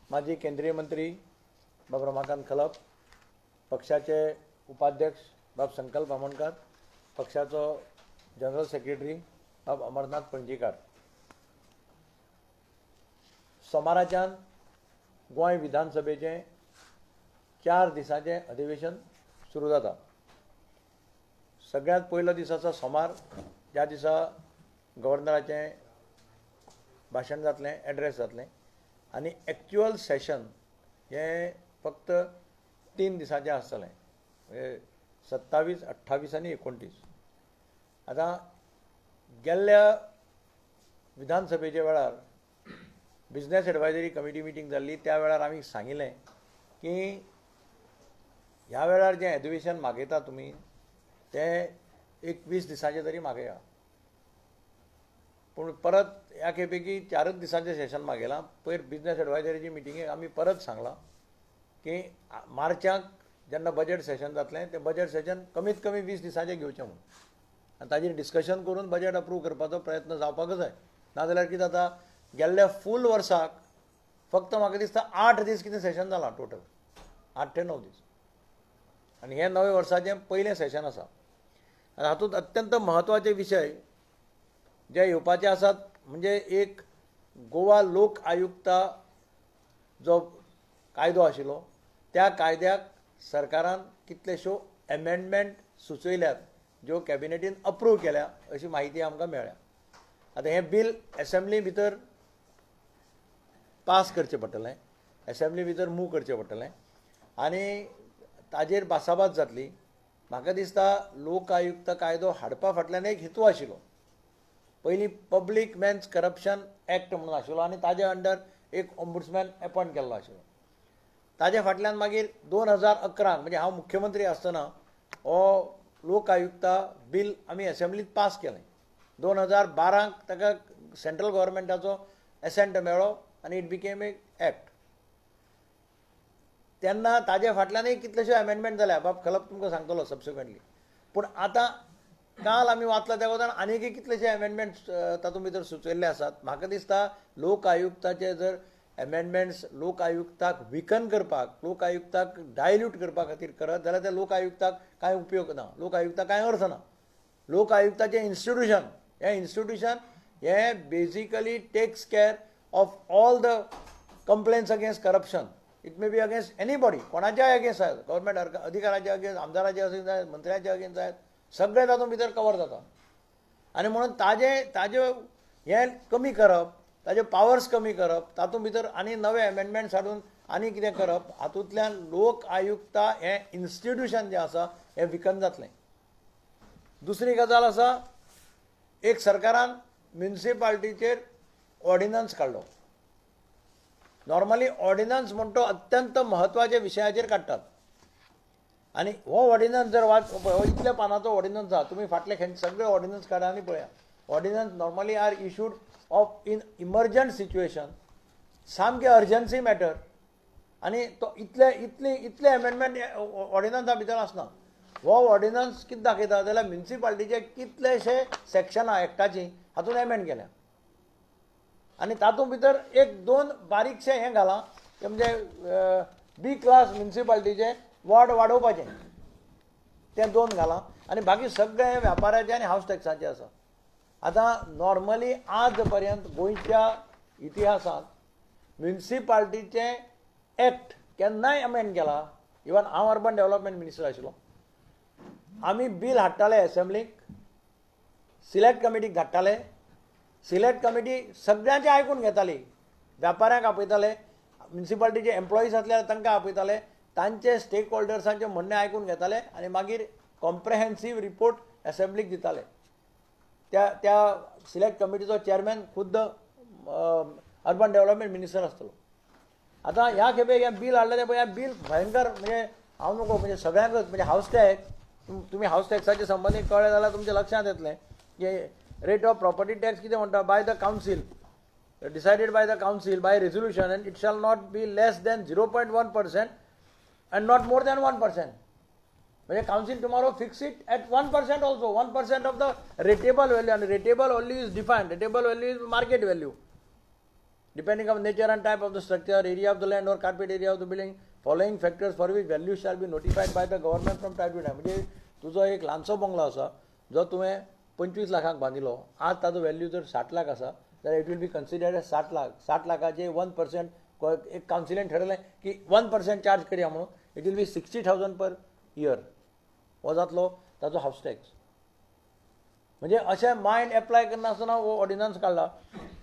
माजी केंद्रीय मंत्री बाब रमाकांत खलप, पक्षाचे उपाध्यक्ष बाब संकल्प बामणकार, पक्षाचो जनरल सेक्रेटरी बाब अमरनाथ पणजीकार, सोमाराच्यान गोंय विधानसभेचें 4 दिसांचें अधिवेशन सुरू जाता. सगळ्यांत पयलो दीस आसा सोमार, ज्या दिसा गव्हर्नराचें भाशण जातलें, एड्रेस जातलें, आनी एक्चुअल सेशन हें फक्त 3 दिसांचें आसतलें, म्हणजे 27, 28 आनी 29. आतां गेल्ल्या विधानसभेच्या वेळार बिझनेस एडवायजरी कमिटी मिटींग जाल्ली, त्या वेळार आमी सांगिल्लें की ह्या वेळार जें अधिवेशन मागयता तुमी तें 20 दिसांचें तरी मागया. पूण परत ह्या खेपेकी 4 दिसांचें सेशन मागयलां. पयर बिझनेस एडवायजरीची मिटिंगेक आमी परत सांगलां की मार्चाक जेन्ना बजेट सेशन जातलें तें बजेट सेशन कमीत कमी 20 दिसांचें घेवचें म्हणून, आनी ताजेर डिस्कशन करून बजेट अप्रूव करपाचो प्रयत्न जावपाक जाय. नाजाल्यार कितें जाता, गेल्ल्या फूल वर्साक फक्त म्हाका दिसता 8 दीस कितें सेशन जालां टोटल, 8 ते 9 दीस, आनी हें नवे वर्साचें पयलें सेशन आसा. आनी हातूंत अत्यंत म्हत्वाचे विशय जे येवपाचे आसात, म्हणजे एक गोवा लोक आयुक्ता जो कायदो आशिल्लो, त्या कायद्याक सरकारान कितलेश्यो एमेंडमेंट सुचयल्यात, ज्यो कॅबिनेटीन अप्रूव केल्या अशी माहिती आमकां मेळ्ळ्या. आतां हें बील असेंब्ली भितर पास करचें पडटलें, असेंब्ली भितर मूव करचें पडटलें, आनी ताजेर भासाभास जातली. म्हाका दिसता लोक आयुक्त कायदो हाडपा फाटल्यान एक हेतू आशिल्लो. पयलीं पब्लीक मेन्स करप्शन एक्ट म्हणून आशिल्लो आनी ताजे अंडर एक ओम्बुड्समॅन अपॉयंट केल्लो आशिल्लो. ताजे फाटल्यान मागीर 2011 म्हणजे हांव मुख्यमंत्री आसतना हो लोक आयुक्ता बील आमी असेंब्लीत पास केलें. 2012 ताका सेंट्रल गव्हर्मेंटाचो एसेंट मेळ्ळो आनी इट बिकेम ए एक्ट. तेन्ना ताजे फाटल्यानय कितलेश्यो अमेंडमेंट जाल्या, बाब खलप तुमकां सांगतलो सबसिक्वेंटली. पूण आतां काल आमी वाचलां त्या कोतान आनीकय कितलेशे अमेंडमेंट्स तातूंत भितर सुचयल्ले आसात. म्हाका दिसता लोक आयुक्ताचे जर अमेंडमेंट्स लोक आयुक्ताक विकन करपाक, लोक आयुक्ताक डायल्यूट करपा खातीर करत जाल्यार त्या लोक आयुक्ताक कांय उपयोग ना, लोक आयुक्ताक कांय अर्थ ना. लोक आयुक्ताचें इन्स्टिट्यूशन हे basically takes care of all the complaints against corruption. It may be against anybody, कोणाच्याय अगेन्स्ट आहेत, गव्हर्मेंट अधिकाऱ्याचे अगेन्स्ट, आमदाराचे अगेन्स्ट जायत, मंत्र्याचे अगेन्स्ट जायत, सगळे तातूंत भितर कवर जाता. आनी म्हणून ताजे हें कमी करप, ताजे पावर्स कमी करप, तातूंत भितर आनी नवे अमेंडमेंट्स हाडून आनी कितें करप, हातूंतल्यान लोक आयुक्ता हें इन्स्टिट्यूशन जें आसा हें विकन जातलें. दुसरी गजाल आसा, एक सरकारान म्युनिसिपालिटीचेर ऑर्डिनन्स काडलो. नॉर्मली ऑर्डिनन्स म्हणटा तो अत्यंत म्हत्वाच्या विशयाचेर काडटात, आनी हो ऑर्डिनन्स जर हो इतल्या पानाचो ऑर्डिनन्स आसा, तुमी फाटले सगळे ऑर्डिनन्स काडा आनी पळया. Ordinance normally are issued of in emergent situation, सामके अर्जन्सी मॅटर, आनी तो इतले अमेंडमेंट ऑर्डिनन्सा भितर आसना. हो ऑर्डिनन्स कितें दाखयता जाल्यार म्युनिसिपालिटीचे कितलेशे सेक्शनां एक्टाची हातूंत एमेंड केल्या, आनी तातूंत भितर 1-2 बारीकशे हें घालां, म्हणजे बी क्लास म्युनिसिपालिटीचे वॉर्ड वाडोवपाचें, तें 2 घालां, आनी बाकी सगळे व्यापाऱ्याचे आनी हावस टॅक्साचे आसा. आतां नॉर्मली आज पर्यंत गोंयच्या इतिहासांत म्युनिसिपालिटीचे एक्ट केन्नाय अमेंड केला. इवन हांव अर्बन डेव्हलपमेंट मिनिस्टर आशिल्लो, आमी बील हाडटाले असेंब्लीक, सिलेक्ट कमिटीक धाडटाले, सिलेक्ट कमिटी सगळ्यांचें आयकून घेताली, व्यापाऱ्यांक आपयताले, म्युनिसिपालिटीचे एम्प्लॉईज आसल्यार तांकां आपयताले, तांचे स्टेक होल्डर्सांचें म्हणणें आयकून घेताले, आनी मागीर कॉम्प्रेहेन्सीव रिपोर्ट असेंब्लीक दिताले. त्या सिलेक्ट कमिटीचो चेअरमॅन खुद्द अर्बन डेव्हलपमेंट मिनिस्टर आसतलो. आतां ह्या खेपे हें बील हाडलें तें पळय, हें बील भयंकर, म्हणजे हांव नको, म्हणजे सगळ्यांकच, म्हणजे हावस टॅक्स, तुमी हावस टॅक्साचे संबंदीत कळ्ळें जाल्यार तुमच्या लक्षांत येतलें की रेट ऑफ प्रॉपर्टी टॅक्स कितें म्हणटा, by the council, decided by the council by resolution, and it shall not be less than 0.1% and not more than 1%. म्हणजे council tomorrow fix it at 1% also, 1% of the rateable value, and rateable value is defined, rateable value is market value. depending on nature and type of the structure, area of the land or carpet area of the building, following factors for which value shall be notified by the government from time to time. म्हणजे तुझो एक ल्हानसो bungalow आसा जो तुवें 25 लाखांक बांदिलो, आज ताजो value जर 60 लाख आसा जाल्यार it will be considered as 60 lakh. 60 लाखाचे 1% एक कावन्सिलेन ठरयलें की 1% चार्ज करया म्हणून, it will be 60,000 per year. हो जातलो ताजो हाऊस टॅक्स. म्हणजे अशें मायंड एप्लाय करनासतना हो ऑर्डिनन्स काडला.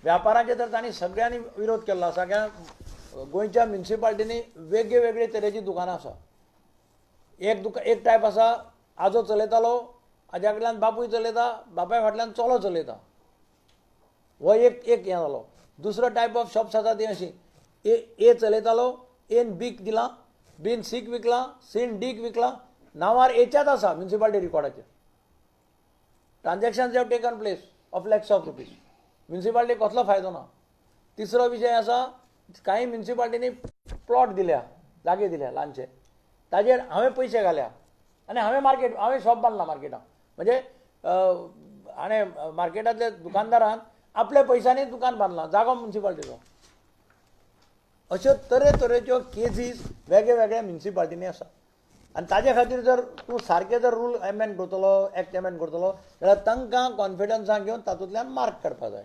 व्यापाराचे तर तांणी सगळ्यांनी विरोध केल्लो आसा. कित्याक गोंयच्या म्युनिसिपालिटींनी वेगळे वेगळे तरेची दुकानां आसा. एक टायप आसा आजो चलयतालो, आज्या कडल्यान बापूय चलयता, बापाय फाटल्यान चलो चलयता, हो एक हें जालो. दुसरो टायप ऑफ शॉप्स आसा ती अशी, ए चलयतालो, एन बीक दिला, बीन सीक विकला, सीन डीक विकला, नांवार एच्याच आसा म्युनिसिपालिटी रिकॉर्डाचेर. Transactions have taken place of lakhs of rupees. Municipality कसलो फायदो ना. तिसरो विशय आसा, काही म्युनिसिपालिटींनी प्लॉट दिल्या, जागे दिल्या ल्हानशे, ताजेर हांवें पयशे घाल्या आनी हांवें शॉप बांदलां मार्केटांत. म्हणजे हाणें मार्केटांतल्या दुकानदारान आपल्या पयशांनी दुकान बांदलां, जागो म्युनिसिपालिटीचो. अश्यो तरेतरेच्यो केसीस वेगळ्या वेगळ्या म्युनिसिपालिटींनी आसा. आनी ताजे खातीर जर तूं सारके जर रूल एमेंड करतलो, एक्ट एमेंड करतलो जाल्यार तांकां कॉन्फिडन्सान घेवन तातूंतल्यान मार्क काडपाक जाय.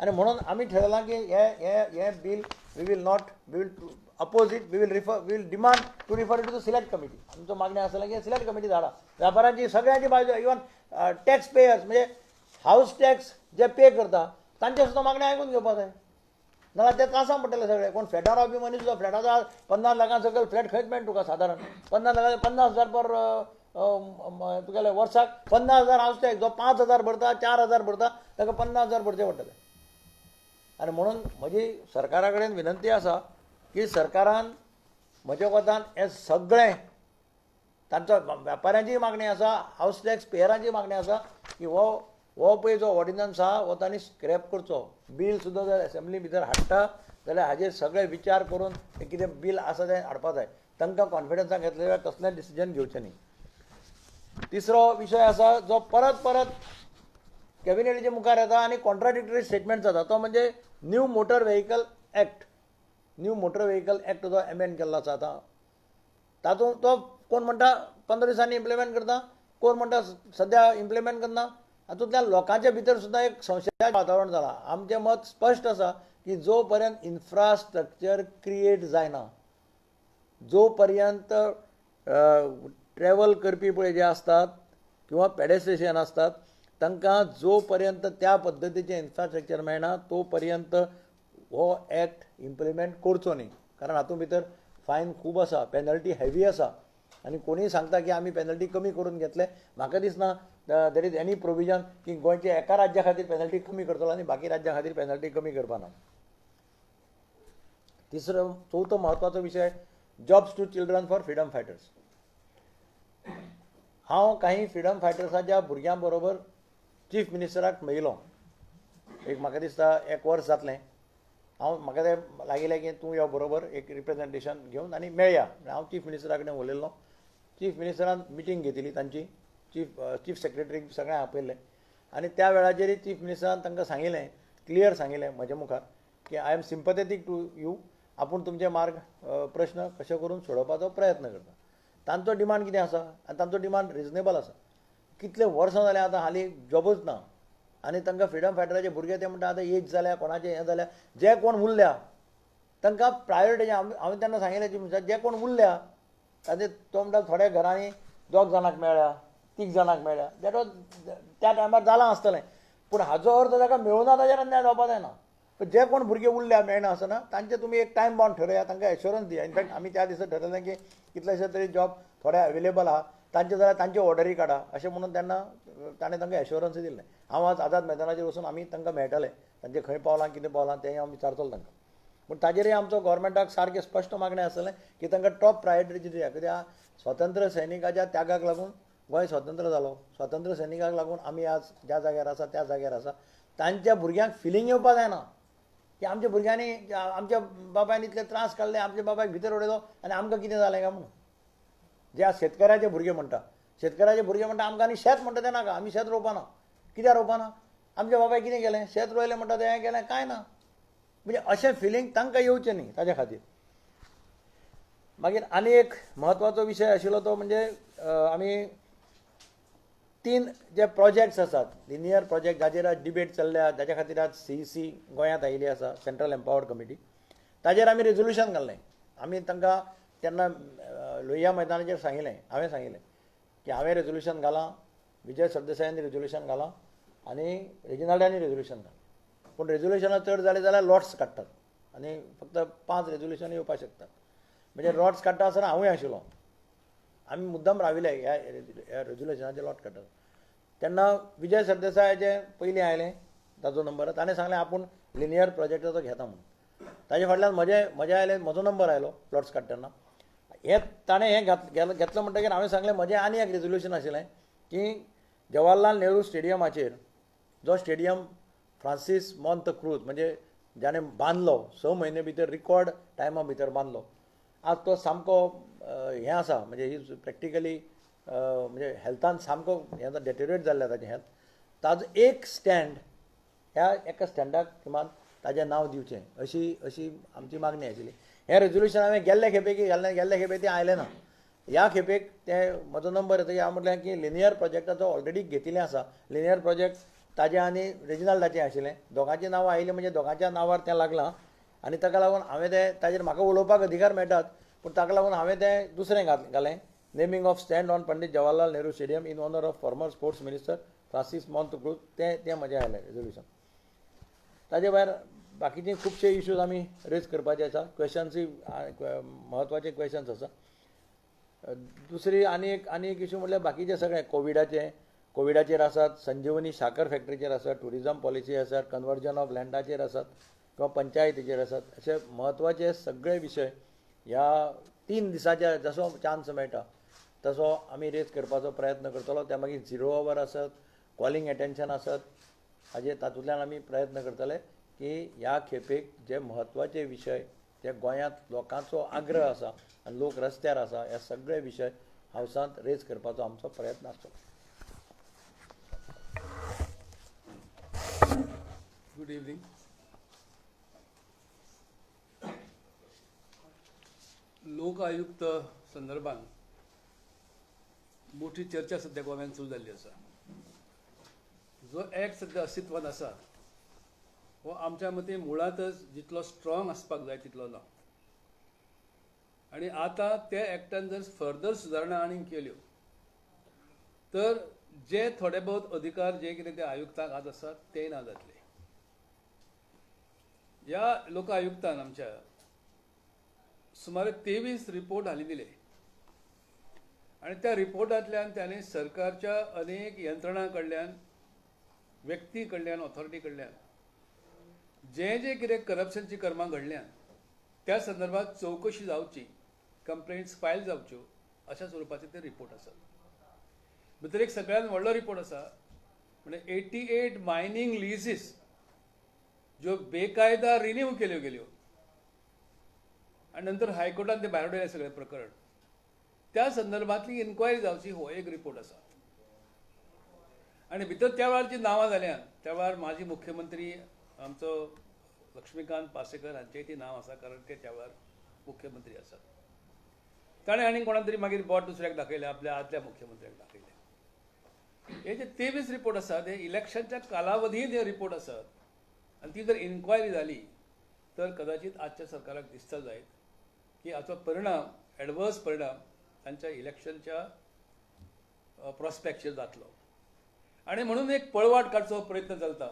आनी म्हणून आमी ठरयलां की हे bill we will not, we will oppose it, we will demand to refer to the select committee. आमचो मागणी आसलें की सिलेक्ट कमिटी धाडा. व्यापाऱ्यांची सगळ्यांची बाजू, इवन टॅक्स पेयर्स म्हणजे हाऊस टॅक्स जे पे करता तांचे सुद्दां मागणी आयकून घेवपाक जाय. नाजाल्यार ते त्रासां पडटले सगळे. कोण फ्लॅटार रावपी मनीस सुद्दां फ्लॅटाचो 50 लाखां सकयल फ्लॅट खंयच मेळटा तुका सादारण. 50 लाखाचे 50,000 पर तुगेले वर्साक 50,000 हाऊस टॅक्स. जो 5,000 भरता, 4,000 भरता, ताका 50,000 भरचे पडटले. आनी म्हणून म्हजी सरकारा कडेन विनंती आसा की सरकारान म्हज्या कोतान हे सगळें तांचो व्यापाऱ्यांची मागणी आसा, हाऊस टॅक्स पेयरांची मागणी आसा की हो पळय जो ऑर्डिनन्स आहा हो तांणी स्क्रॅप करचो. बील सुद्दां जर असेंब्ली भितर हाडटा जाल्यार हाजेर सगळे विचार करून कितें बील आसा तें हाडपा जाय. तांकां कॉन्फिडन्सान घेतले कसलें डिसिजन घेवचें न्ही. तिसरो विशय आसा जो परत परत कॅबिनेटीचे मुखार येता आनी कॉन्ट्राडिक्टरी स्टेटमेंट जाता, तो म्हणजे new motor vehicle act. New motor vehicle act जो एमेंड केल्लो आसा आतां, तातूंत तो कोण म्हणटा 15 दिसांनी इम्प्लिमेंट करता, कोण म्हणटा सद्या इम्प्लिमेंट करना. हातूंतल्यान लोकांच्या भितर सुद्दां एक संशयाचें वातावरण जालां. आमचें मत स्पश्ट आसा की जो पर्यंत इन्फ्रास्ट्रक्चर क्रिएट जायना, जो पर्यंत ट्रॅव्हल करपी पळय जे असतात किंवा पेडेस्ट्रेशन असतात तांकां जो पर्यंत त्या पद्दतीचें इन्फ्रास्ट्रक्चर मेळना तो पर्यंत हो एक्ट इम्प्लिमेंट करचो न्ही. कारण हातूंत भितर फायन खूब आसा, पेनल्टी हेवी आसा. आनी कोणीय सांगता की आमी पेनल्टी कमी करून घेतले, म्हाका दिसना देर इज एनी प्रोविजन की गोंयच्या एका राज्या खातीर पेनल्टी कमी करतलो आनी बाकी राज्यां खातीर पेनल्टी कमी करपाना. चवथो म्हत्वाचो विशय, jobs to children for freedom fighters. हांव काही फ्रिडम फायटर्साच्या भुरग्यां बरोबर चीफ मिनिस्टराक मेळिल्लो. म्हाका दिसता 1 वर्स जातलें. म्हाका तें लागिल्लें की तूं यो बरोबर एक रिप्रेझेंटेशन घेवन आनी मेळया. हांव चीफ मिनिस्टरा कडेन उलयल्लो. चीफ मिनिस्टरान मिटींग घेतिल्ली तांची, चीफ सेक्रेटरीक सगळ्यांक आपयल्लें आनी त्या वेळाचेर चीफ मिनिस्टरान तांकां सांगिल्लें, क्लियर सांगिल्लें म्हज्या मुखार की आय एम सिंपथेटीक टू यू. आपूण तुमचे प्रश्न कशे करून सोडोवपाचो प्रयत्न करता. तांचो डिमांड कितें आसा आनी तांचो डिमांड रिजनेबल आसा. कितले वर्सां जाल्या आतां हालीं जॉबूच ना आनी तांकां फ्रिडम फायटराचे भुरगे ते म्हणटा आतां एज जाल्या, कोणाचें हें जाल्या, जे कोण उरल्या तांकां प्रायोरिटी. हांवें तेन्ना सांगिल्लें चीफ मिनिस्टर, जे कोण उरल्या ताचे तो म्हणटा थोड्या घरांनी 2 जाणांक मेळ्ळ्या, 3 जाणांक मेळ्ळ्या. दॅट वॉज त्या टायमार जालां आसतलें. पूण हाजो अर्थ ताका मेळूना ताचेर अन्याय जावपाक जायना. जे कोण भुरगे उरल्या मेळना आसतना तांचे तुमी एक टायम बाउंड ठरया, तांकां एश्युरन्स दिया. इनफॅक्ट आमी त्या दिसा ठरयलें की कितलेशे तरी जॉब थोडे अवेलेबल आहा, तांचे जाल्यार तांचे ऑर्डरी काडा अशें म्हणून तेन्ना ताणें तांकां एश्युरन्स दिल्लें. हांव आज आझाद मैदानाचेर वचून आमी तांकां मेळटले, तांचे खंय पावलां कितें पावलां तें हांव विचारतलो तांकां. पूण ताजेरय आमचो गोवोरमेंटाक सारकें स्पश्ट मागणें आसलें की तांकां टॉप प्रायोरिटी दिया. कित्याक स्वतंत्र सैनिकाच्या त्यागाक लागून गोंय स्वतंत्र जालो. स्वतंत्र सैनिकाक लागून आमी आज ज्या जाग्यार आसा त्या जाग्यार आसा. तांच्या भुरग्यांक फिलींग येवपाक जायना की आमच्या भुरग्यांनी आमच्या बाबायन इतले त्रास काडले, आमच्या बाबायक भितर उडयलो आनी आमकां कितें जालें काय म्हणून. जे आज शेतकाराचे भुरगे म्हणटा, आमकां आनी शेत म्हणटा तें नाका, आमी शेत रोवपाना. कित्याक रोवपाना? आमच्या बाबाय कितें केलें? शेत रोयलें म्हणटा तें हें केलें, कांय ना. म्हणजे अशें फिलींग तांकां येवचें न्ही ताच्या खातीर. मागीर आनी एक म्हत्वाचो विशय आशिल्लो तो म्हणजे आमी 3 जे प्रोजेक्ट्स आसात लिनियर प्रोजेक्ट जाचेर आज डिबेट चल्ल्या, जाच्या खातीर आज CEC गोंयांत आयिल्ली आसा, सेंट्रल एम्पावर्ड कमिटी. ताचेर आमी रेजोल्युशन घाल्लें. आमी तांकां तेन्ना लोहिया मैदानाचेर सांगिल्लें, हांवें सांगिल्लें की हांवें रेजोल्युशन घालां, विजय सरदेसायानी रेजोल्युशन घालां आनी रेजिनाल्डानी रेजोल्युशन घालां. पूण रेजोल्युशनां चड जालें जाल्यार लॉट्स काडटात आनी फक्त 5 रेजोल्युशन येवपाक शकतात. म्हणजे लॉट्स काडटा आसतना हांवूय आशिल्लो. आमी मुद्दम राविले ह्या रेजोल्युशनाचे लॉट काडटात. तेन्ना विजय सरदेसायाचें पयलीं आयलें ताचो नंबर. ताणें सांगलें आपूण लिनियर प्रोजेक्टाचो घेता म्हणून. ताचे फाटल्यान म्हजें आयलें, म्हजो नंबर आयलो लॉट्स काडटना. ताणें हें घेतलो म्हणटकीर हांवें सांगलें म्हजें आनी एक रेजोल्युशन आशिल्लें की जवाहरलाल नेहरू स्टेडियमाचेर जो स्टेडियम फ्रांसीस मॉन्त क्रूज म्हणजे जाणें बांदलो 6 म्हयने भितर रिकॉर्ड टायमा भितर बांदलो, आज तो सामको हें आसा म्हणजे ही प्रॅक्टिकली म्हणजे हेल्थान सामको हें डेटेरिएट जाल्लें ताचें हेल्थ. ताजो एक स्टँड ह्या एका स्टँडाक किमान ताजें नांव दिवचें अशी आमची मागणी आशिल्ली. हें रेजोल्युशन हांवें गेल्ले खेपे तें आयलें ना. ह्या खेपेक तें म्हजो नंबर येतकीर हांवें म्हटलें की लिनियर प्रोजेक्टाचो ऑलरेडी घेतिल्लें आसा. लिनियर प्रोजेक्ट ताजें आनी रेजिनाल्डाचें आशिल्लें. दोगांचीं नांवां आयलीं म्हणजे दोगांच्या नांवार तें लागलां आनी ताका लागून हांवें तें ताजेर म्हाका उलोवपाक अधिकार मेळटात, पूण ताका लागून हांवें तें दुसरें घालें naming of stand on Pandit Jawaharlal Nehru stadium in honour of former sports minister Francis Mont Cruz. तें म्हजें आयलें रेजोल्युशन. ताजे भायर बाकीचे खुबशे इश्यूज आमी रेज करपाचे आसा. क्वेश्चन्सूय म्हत्वाचे क्वेश्चन्स आसा. दुसरी आनी एक इश्यू म्हणल्यार बाकीचे सगळे कोविडाचेर आसात, संजीवनी साखर फॅक्टरीचेर आसात, टुरिजम पॉलिसी आसात, कन्वर्जन ऑफ लँडाचेर आसात किंवा पंचायतीचेर आसात. अशे म्हत्वाचे सगळे विशय ह्या 3 दिसाच्या जसो चान्स मेळटा तसो आमी रेज करपाचो प्रयत्न करतलो. त्या मागीर 0 आवर आसत, कॉलिंग एटेन्शन आसत, तातूंतल्यान आमी प्रयत्न करतले की ह्या खेपेक जे म्हत्वाचे विशय जे गोंयांत लोकांचो आग्रह आसा आनी लोक रस्त्यार आसा हे सगळे विशय हावसांत रेज करपाचो आमचो प्रयत्न आसतलो. Good evening. लोक आयुक्त संदर्भात मोठी चर्चा सध्या गोव्यात सुरू झाली आसा. जो ॲक्ट सध्या अस्तित्वात आसा हो आमच्या मते मुळातच जितलो स्ट्रॉंग आसपाक जाय तितलो ना. आणि आता त्या ॲक्टान जर फर्दर सुदारणा आनीक केल्यो तर जे थोडे बहुत अधिकार जे कितें ते आयुक्तांक आज आसात ते ना जातले. ह्या लोक आयुक्तान आमच्या सुमारे 23 रिपोर्ट हाली दिले आणि त्या रिपोर्टांतल्यान त्याने सरकारच्या अनेक यंत्रणा कडल्यान, व्यक्ती कडल्यान, ऑथॉरिटी कडल्यान जे कितें करप्शनची कर्मां घडल्यान त्या संदर्भात चवकशी जावची, कंप्लेंट्स फायल जावच्यो अशा स्वरुपाचे ते रिपोर्ट आसात. भितर एक सगळ्यात व्हडलो रिपोर्ट आसा म्हणजे 88 मायनिंग लिजीस ज्यो बेकायदा रिन्यू केल्यो गेल्यो आणि नंतर हायकोर्टान ते भायर उडयलें सगळें प्रकरण. त्या संदर्भातली इन्क्वायरी जावची हो एक रिपोर्ट आसा. आणि भितर त्या वेळारची नांवां जाल्यान त्या वेळार माजी मुख्यमंत्री आमचो लक्ष्मीकांत पासेकर हांचेय ती नांव आसा कारण ते त्या वेळार मुख्यमंत्री आसात. ताणें आनी कोणा तरी मागीर बोट दुसऱ्याक दाखयलें, आपल्या आदल्या मुख्यमंत्र्याक दाखयलें. हे जे 23 रिपोर्ट आसात हे इलेक्शनच्या कालावधींत हे रिपोर्ट आसात आनी ती जर इन्क्वायरी जाली तर कदाचित आजच्या सरकाराक दिसता जायत की हाचो परिणाम, एडवर्स परिणाम तांच्या इलेक्शनच्या प्रॉस्पेक्टचेर जातलो. आणि म्हणून एक पळवाट काडचो प्रयत्न चलता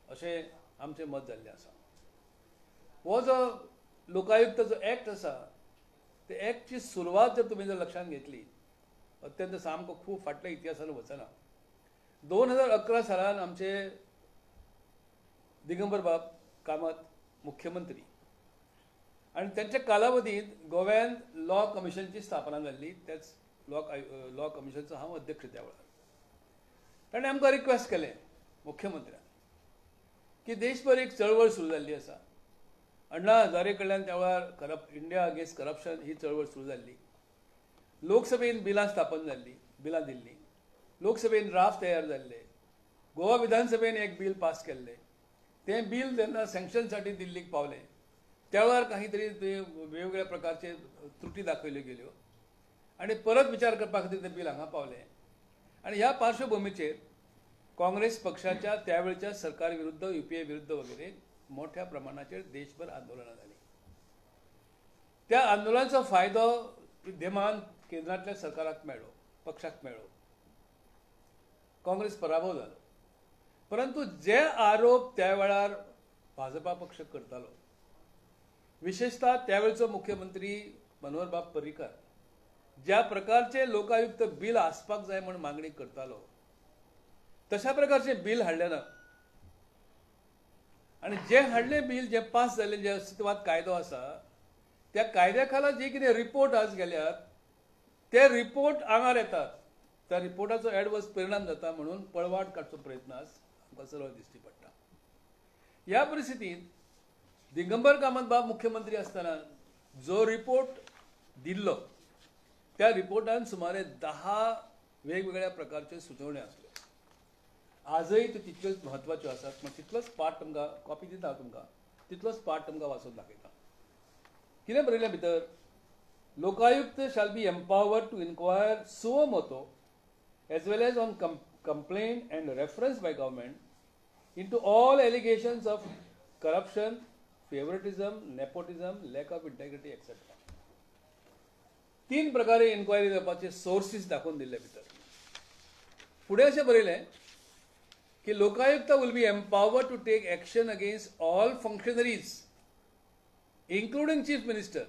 अशें आमचें मत जाल्लें आसा. हो जो लोकायुक्ताचो ॲक्ट आसा ते ॲक्टची सुरवात जर तुमी जर लक्षांत घेतली अत्यंत सामको खूब फाटल्या इतिहासान वचना. 2011 सालान आमचे दिगंबर बाब कामत मुख्यमंत्री आणि त्यांच्या कालावधीत गोव्यात लॉ कमिशनची स्थापना जाल्ली. त्याच लॉ कमिशनचो हांव अध्यक्ष त्या वेळार. ताणें आमकां रिक्वेस्ट केलें मुख्यमंत्र्यान की देशभर एक चळवळ सुरू जाल्ली आसा. अण्णा हजारे कडल्यान त्या वेळार इंडिया अगेन्स्ट करप्शन ही चळवळ सुरू जाल्ली. लोकसभेन बिलां स्थापन जाल्ली, बिलां दिल्ली. लोकसभेन ड्राफ्ट तयार जाल्ले. गोवा विधानसभेन एक बील पास केल्लें. ते बिल त्यांना सँक्शनसाठी दिल्लीक पावले त्या वेळार काहीतरी ते वेगवेगळ्या प्रकारचे त्रुटी दाखवल्यो गेल्यो आणि परत विचार करपा खातीर ते बिल हांगा पावले आणि ह्या पार्श्वभूमीचेर काँग्रेस पक्षाच्या त्यावेळच्या सरकार विरुद्ध युपीए विरुद्ध वगैरे मोठ्या प्रमाणाचेर देशभर आंदोलनां जाली. त्या आंदोलनाचो फायदो विद्यमान केंद्रांतल्या सरकाराक मेळ्ळो, पक्षाक मेळ्ळो. काँग्रेस पराभव जालो. परंतु जे आरोप त्या वेळार भाजपा पक्ष करतालो, विशेषतः त्यावेळचो मुख्यमंत्री मनोहर बाब पर्रीकर ज्या प्रकारचे लोकायुक्त बिल आसपाक जाय म्हणून मागणी करतालो, तशा प्रकारचे बिल हाडले ना. आणि जे हाडले बिल जे पास जाले, जे अस्तित्वात कायदो आसा, त्या कायद्या खाला जे कितें रिपोर्ट आज गेल्यात ते रिपोर्ट आंगार येतात. त्या रिपोर्टाचो एडवर्स परिणाम जाता म्हणून पळवाट काडचो प्रयत्न आज आमकां सर्व दिश्टी पडटा. ह्या परिस्थितीत दिगंबर कामत बाब मुख्यमंत्री असताना जो रिपोर्ट दिल्लो त्या रिपोर्टान सुमारे 10 वेगवेगळ्या प्रकारचे सुचोवण्यो आसल्यो. आजय त्यो तितल्योच म्हत्वाच्यो आसात. पण तितलोच पार्ट तुमकां कॉपी दिता हांव तुमकां, तितलोच पार्ट तुमकां वाचून दाखयता. कितें बरयलें भितर, लोकायुक्त shall be empowered to inquire suo motu as well as on complaint and reference by government into all allegations of corruption, favoritism, nepotism, lack of integrity, etc. 3 प्रकारे इन्क्वायरी जावपाचे सोर्सीस दाखोवन दिल्ले भितर. फुडें अशें बरयलें की लोकायुक्त will be empowered to take action against all functionaries including chief minister,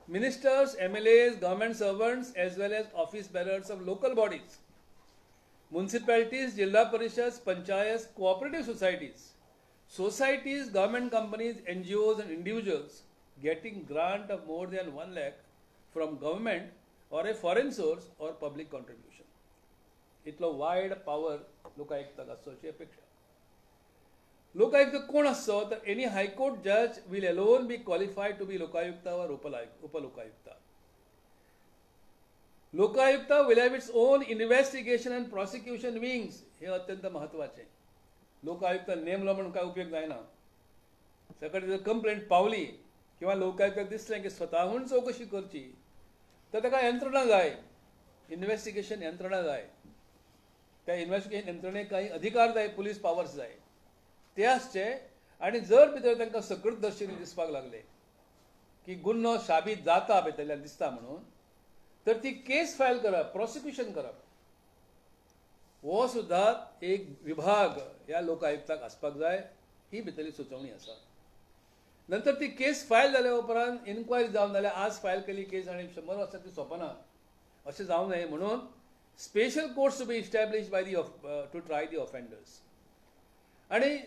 ministers, MLAs, government servants as well as office bearers of local bodies, municipalities, Jilla Parishads, Panchayats, cooperative societies, government companies, NGOs and individuals getting grant of more than 1 lakh from government or a foreign source or public contribution. इतलो wide power लोकायुक्ताक आसचो अशी अपेक्षा. लोकायुक्त कोण आसचो तर any high court जज will alone be qualified to be Lokayukta वर Upalokayukta. Lokayukta will have its own investigation and prosecution wings. हे अत्यंत महत्वाचे. लोकायुक्त नेमलो म्हणून काय उपयोग जायना. सकाळी जर कंप्लेंट पावली किंवा लोकायुक्ताक दिसलें की स्वताहून चौकशी करची तर ताका यंत्रणा जाय, इन्व्हेस्टिगेशन यंत्रणा जाय. त्या इन्व्हेस्टिगेशन यंत्रणेक काही अधिकार जाय, पुलीस पावर्स जाय, ते आसचे. आणि जर भितर तांकां सकट दर्शनी दिसपाक लागले की गुन्हो शाबीत जाता भितरल्यान दिसता म्हणून, तर ती केस फायल करप, प्रॉसिक्युशन करप, हो सुद्धा एक विभाग ह्या लोकायुक्ताक आसपाक जाय. ही भितरली सुचोवणी आसा. नंतर ती केस फायल जाल्या उपरांत इन्क्वायरी जावन जाल्यार आज फायल केली केस आणि 100 वर्सां ती सोंपना अशें जावं नये म्हणून special courts to be established by to try the offenders. आणि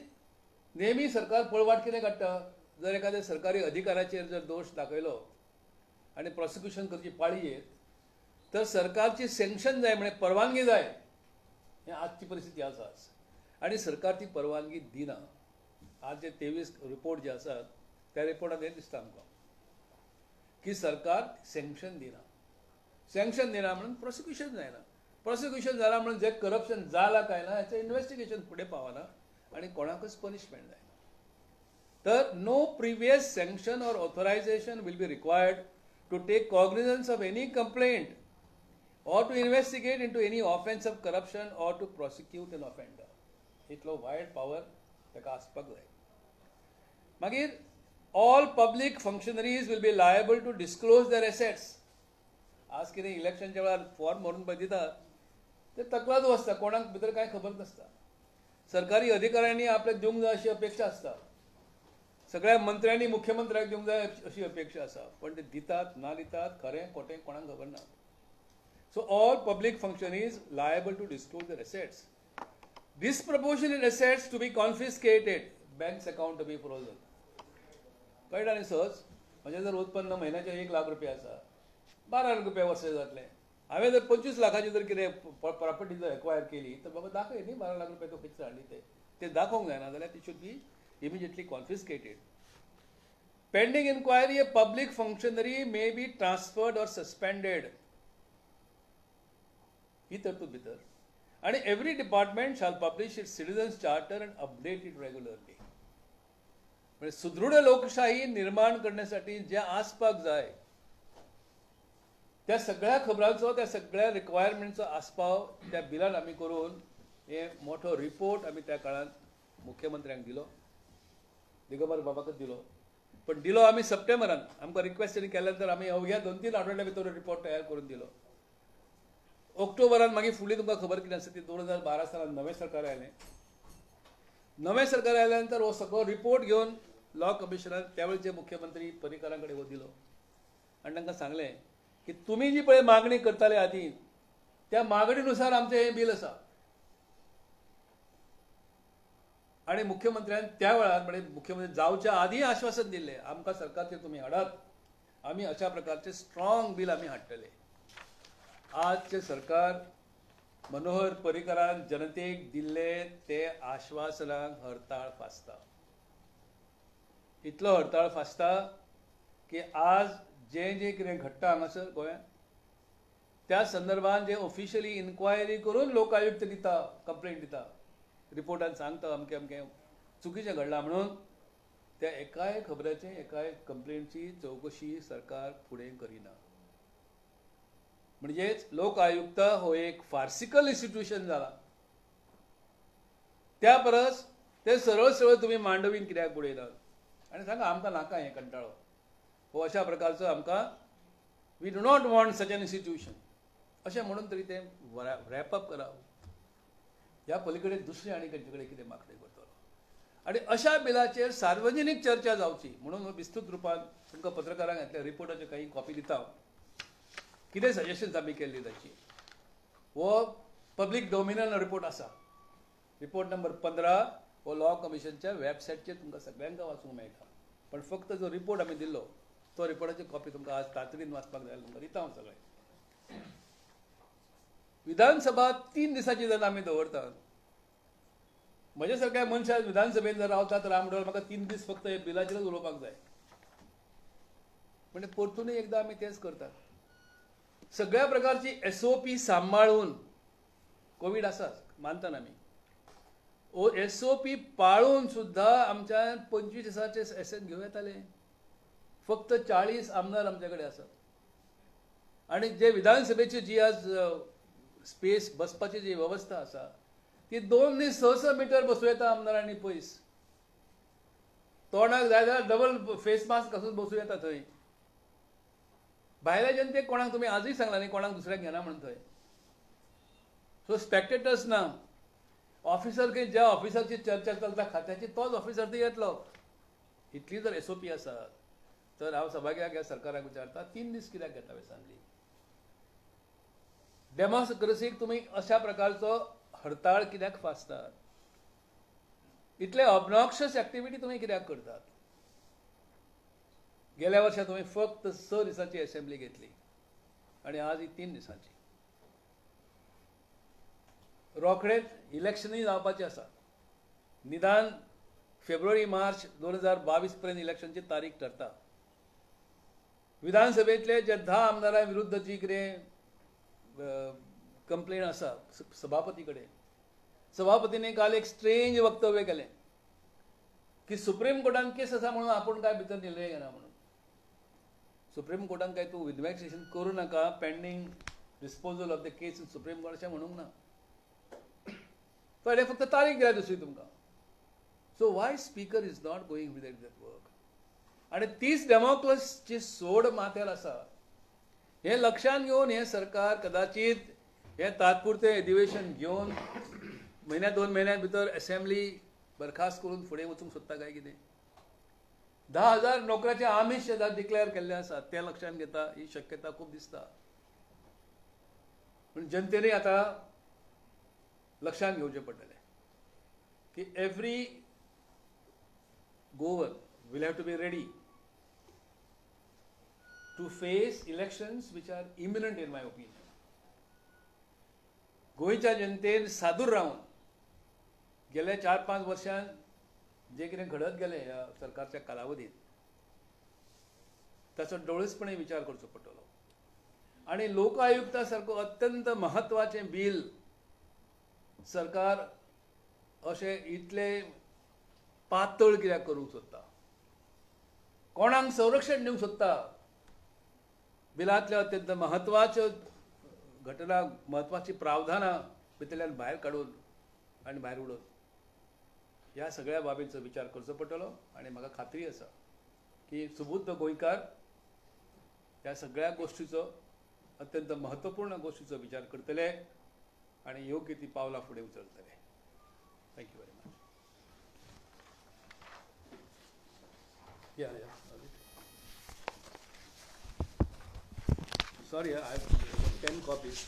नेहमी सरकार पळवाट कितें काडटा, जर एखाद्या सरकारी अधिकाऱ्याचेर जर दोश दाखयलो आणि प्रॉसिक्युशन करची पाळी येत तर सरकारची सँक्शन जाय, म्हणजे परवानगी जाय. ही आजची परिस्थिती आसा आणि सरकार ती परवानगी दिना. आज जे 23 रिपोर्ट जे आसात त्या रिपोर्टात हे दिसता आमकां की सरकार सँक्शन दिना म्हणून प्रॉसिक्युशन जायना. प्रॉसिक्युशन जाला म्हणून जे करप्शन जाला काय ना याचं इन्व्हेस्टिगेशन फुडें पावना आणि कोणाकच पनिशमेंट जायना. तर no previous sanction or authorisation will be required to take cognizance of any complaint or to investigate into any offense of corruption or to prosecute an offender. इतलो वायड पावर ताका आसपाक जाय. मागीर all public functionaries will be liable to disclose their assets. आज कितें इलेक्शनच्या वेळार form भरून पळय दितात ते तकलादू आसता, कोणाक भितर कांय खबर नासता. सरकारी अधिकाऱ्यांनी आपल्याक दिवंक जाय अशी अपेक्षा आसता, सगळ्या मंत्र्यांनी मुख्यमंत्र्याक दिवंक जाय अशी अपेक्षा आसा, पण ते दितात ना दितात खरें खोटें कोणाक खबर ना. So all public functionaries liable to disclose their assets. Disproportionate assets to be confiscated. Banks account to be frozen. कळटा न्ही सहज. म्हणजे जर उत्पन्न महिन्याचे 1 लाख रुपये आसा, 12 लाख रुपये वर्स जातले. हांवें जर 25 लाखाची जर कितें प्रॉपर्टी जर एक्वायर केली तर बाबा दाखय न्ही 12 लाख रुपये तो फिक्स हाडली ते दाखोवंक जायना जाल्यार ती should be immediately confiscated. Pending inquiry a public functionary may be transferred or suspended. ही तरतूद भितर. आणि every department shall publish it citizens charter and update it regularly. म्हणजे सुदृढ लोकशाही निर्माण करण्यासाठी जे आसपाक जाय त्या सगळ्या खबरांचो, त्या सगळ्या रिक्वायरमेंटचो आस्पाव त्या बिलान आमी करून हे मोठो रिपोर्ट आमी त्या काळात मुख्यमंत्र्यांक दिलो, दिगंबर बाबाकच दिलो. पण दिलो आमी सप्टेंबरान. आमकां रिक्वेस्ट तेणी केल्यानंतर आमी अवघ्या 2-3 आठवड्या भितर रिपोर्ट तयार करून दिलो. ऑक्टोबरान मागीर फुडली तुमकां खबर कितें आसा ती 2012 सालान नवें सरकार आयलें. नवें सरकार आयल्यानंतर हो सगळो रिपोर्ट घेवन लॉ कमिशनान त्यावेळचे मुख्यमंत्री पर्रीकारां कडेन हो दिलो आनी तांकां सांगलें की तुमी जी पळय मागणी करताले आदीं त्या मागणीनुसार आमचें हें बील आसा. आणि मुख्यमंत्र्यान त्या वेळार म्हणजे मुख्यमंत्री जावच्या आदीं आश्वासन दिल्लें आमकां सरकारचेर तुमी हाडात, आमी अशा प्रकारचे स्ट्रॉंग बील आमी हाडटले. आजचे सरकार मनोहर पर्रीकारान जनतेक दिल्ले ते आश्वासनांक हरताळ फासता. इतलो हरताळ फासता की आज जे कितें घडटा हांगासर गोंयांत त्या संदर्भात जे ऑफिशियली इन्क्वायरी करून लोकायुक्त दिता, कंप्लेंट दिता, रिपोर्टान सांगता अमकें अमकें चुकीचें घडलां म्हणून, त्या एकाय खबराचे एकाय कंप्लेंटची चवकशी सरकार फुडें करिना. म्हणजेच लोक आयुक्त हो एक फार्सिकल इन्स्टिट्यूशन जाला. त्या परस ते सरळ सरळ तुमी मांडवीन कित्याक बुडयतात आनी सांगा आमकां नाका हें कंटाळो. हो अशा प्रकारचो आमकां we do not want such an institution अशें म्हणून तरी तें रॅपअप करा. ह्या पलीकडे दुसरें आनी खंयचे कडेन कितें मागणी करतलो. आनी अशा बिलाचेर सार्वजनीक चर्चा जावची म्हणून विस्तृत रुपान तुमकां पत्रकारांक घातल्या रिपोर्टाचे काही कॉपी दिता. कितें सजेशन्स आमी केल्ली ताची हो पब्लीक डोमिनान रिपोर्ट आसा. रिपोर्ट नंबर 15 हो लॉ कमिशनच्या वेबसायटचेर तुमकां सगळ्यांक वाचूंक मेळटा. पण फक्त जो रिपोर्ट आमी दिल्लो तो रिपोर्टाची कॉपी तुमकां आज तातडीन वाचपाक जाय तुमकां दिता हांव सगळें. विधानसभा 3 दिसांची जर आमी दवरतात, म्हज्या सारक्या मनशाक विधानसभेत जर रावतात राम म्हणल्यार म्हाका 3 दीस फक्त हे बिलाचेरच उलोवपाक जाय. म्हणजे परतूनय एकदां आमी तेंच करतात. सगळ्या प्रकारची SOP सांबाळून, कोविड आसाच मानतात आमी, SOP पाळून सुद्धा आमच्यान 25 दिसांचे सेशन घेवं येताले. फक्त 40 आमदार आमचे कडेन आसात. आनी जे विधानसभेची जी आज स्पेस बसपाची जी व्यवस्था आसा ती 2 दीस 6 मिटर बसूं येता आमदारांनी पयस. तोंडाक जाय जाल्यार डबल फेस मास्क घालून बसूं येता थंय. भायल्या जनतेक कोणाक तुमी आजूय सांगला न्ही कोणाक दुसऱ्याक घेना म्हणून थंय. सो स्पॅक्टेटर्स ना. ऑफिसर खंय ज्या ऑफिसरची चर्चा चलता खात्याची तोच ऑफिसर थंय येतलो. इतली जर SOP आसा तर हांव सभाग्याक ह्या सरकाराक विचारता 3 दीस कित्याक घेता असेंब्ली. डेमोक्रेसीक तुमी अशा प्रकारचो हरताळ कित्याक फासतात. इतले ऑबनॉक्शियस एक्टिविटी तुमी कित्याक करतात. गेल्या वर्सा तुमी फक्त 6 दिसांची असेंब्ली घेतली आनी आज ही 3 दिसांची. रोखडेच इलेक्शनय जावपाचें आसा. निदान फेब्रुवारी-मार्च 2022 पर्यंत इलेक्शनची तारीख ठरता. विधानसभेतले जे 10 आमदारां विरुद्ध जी कितें कंप्लेन आसा सभापती कडेन, सभापतीने काल एक स्ट्रेंज वक्तव्य केलें की सुप्रीम कोर्टान केस आसा म्हणून आपूण काय भितर निर्णय घेना म्हणून. सुप्रीम कोर्टान काय तूं इन्व्हेस्टिगेशन करूं नाका, pending disposal of the case in supreme court अशें म्हणूंक ना. तो फक्त तारीख दिल्या दुसरी तुमकां. So Y speaker is not going with that work. आनी तीच डेमोक्रेसीची सोड माथ्यार आसा. हे लक्षात घेवन हे सरकार कदाचित हे तात्पुरते अधिवेशन घेवन म्हयन्या 2 म्हयन्यां भितर असेंब्ली बरखास्त करून फुडें वचूंक सोदता काय कितें. 10,000 नोकऱ्याचे आमिष डिक्लेअर केल्ले आसा ते लक्षात घेता ही शक्यता खूब दिसता. पूण जनतेनूय आतां लक्षात घेवचें पडटलें की every Goan will have to be ready to face elections which are imminent in my opinion. गोंयच्या जनतेन सादूर रावन गेल्या 4-5 वर्षांत जे कितें घडत गेलें ह्या सरकारच्या कालावधीत ताचो डोळसपणे विचार करचो पडटलो. आनी लोक आयुक्ता सारको अत्यंत म्हत्वाचें बील सरकार अशें इतले पातळ कित्याक करूंक सोदता? कोणाक संरक्षण दिवंक सोदता? बिलांतल्या अत्यंत म्हत्वाच्यो घटना, म्हत्वाची प्रावधानां भितरल्यान भायर काडून आनी भायर उडोवन ह्या सगळ्या बाबींचो विचार करचो पडटलो. आनी म्हाका खात्री आसा की सुबुद्ध गोंयकार ह्या सगळ्या गोश्टीचो, अत्यंत महत्वपूर्ण गोश्टीचो विचार करतले आनी योग्य ती पावलां फुडें उचलतले. Thank you very much. Yeah. Sorry, I have 10 copies.